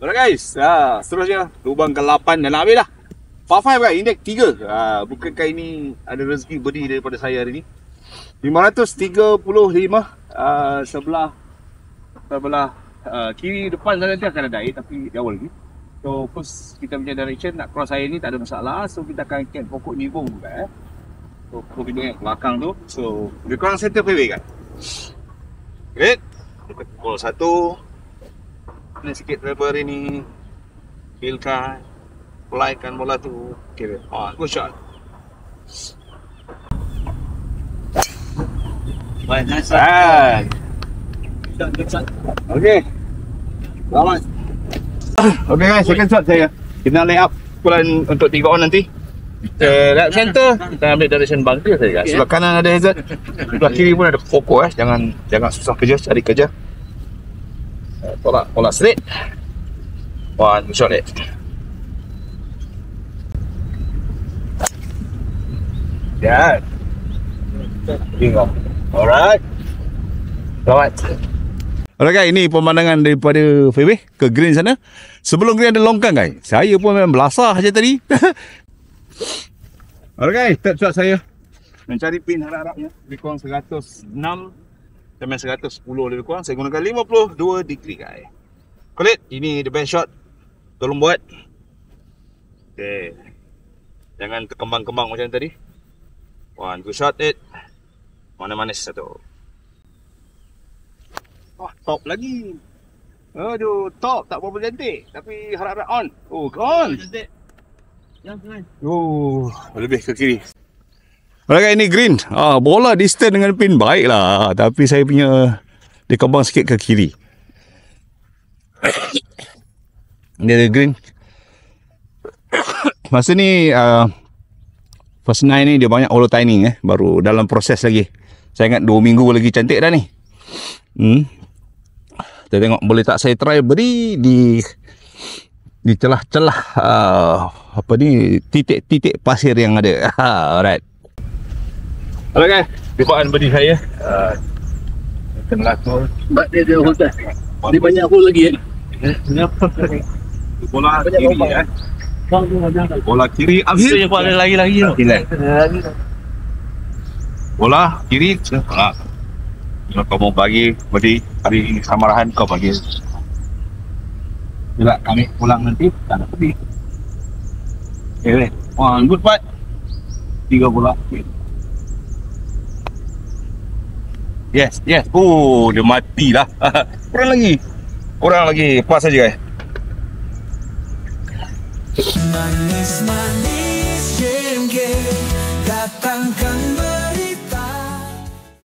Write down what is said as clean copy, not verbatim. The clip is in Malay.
Alright guys, seterusnya lubang ke-8 dah nak habis dah. Par 5 kan, indeks 3. Bukankah ini ada rezeki beri daripada saya hari ni. 535 sebelah kiri depan sana nanti akan ada air tapi jauh lagi. So first kita punya direction nak cross air ni tak ada masalah. So kita akan camp pokok nibung juga So pokok nibung yang belakang tu. So lebih kurang center fairway kan. Great. Dekat pukul 1. Ini sikit driver hari ni. Fieldkan, flykan bola tu. Okay, good shot. Baik, nice. Okay. Selamat. Okay guys, second shot saya. Kita nak lay up pukulan untuk 3 on nanti. Kita lap center, kita ambil direction bang dia saja. Sebelah kanan ada hazard, sebelah kiri pun ada pokok Jangan susah kerja, cari kerja. Tolak straight. One shot it. Ya. Bingung. Alright. Selamat. Alright guys, ini pemandangan daripada fairway ke green sana. Sebelum green ada longkang guys. Saya pun memang belasah saja tadi. Alright guys, third shot saya. Mencari pin harap-harapnya lebih kurang 106 sampai 110 lebih kurang. Saya gunakan 52 degree guys. Kulit, ini the best shot. Tolong buat. Okay. Jangan terkembang-kembang macam tadi. One good shot it. Mana manis satu. Wah, top lagi. Aduh, top tak berapa cantik. Tapi harap-harap on. Oh, on. Cantik. Yang tengah. Oh, lebih ke kiri. Alright, ini green. Bola distance dengan pin baik lah. Tapi saya punya dia kembang sikit ke kiri. Dia ada green. Masa ni first 9 ni dia banyak hollow tining baru dalam proses lagi. Saya ingat 2 minggu lagi cantik dah ni. Kita tengok boleh tak saya try beri di celah-celah titik-titik pasir yang ada. Alright. Alright guys, tibaan beri saya. Tengah tu. Sebab dia ada hole dah. Dia banyak hole lagi Kenapa? Bola kiri Bola kiri Abis je buat lagi-lagi tu. Bola kiri tengah. Kalau kau mau bagi beri hari ini samarahan kau bagi. Bila kami pulang nanti tak nak pergi. Okay, one good putt. 3 bola. Yes. Oh, dia mati lah. Kurang lagi. Pas saja guys. Manis-manis game datangkan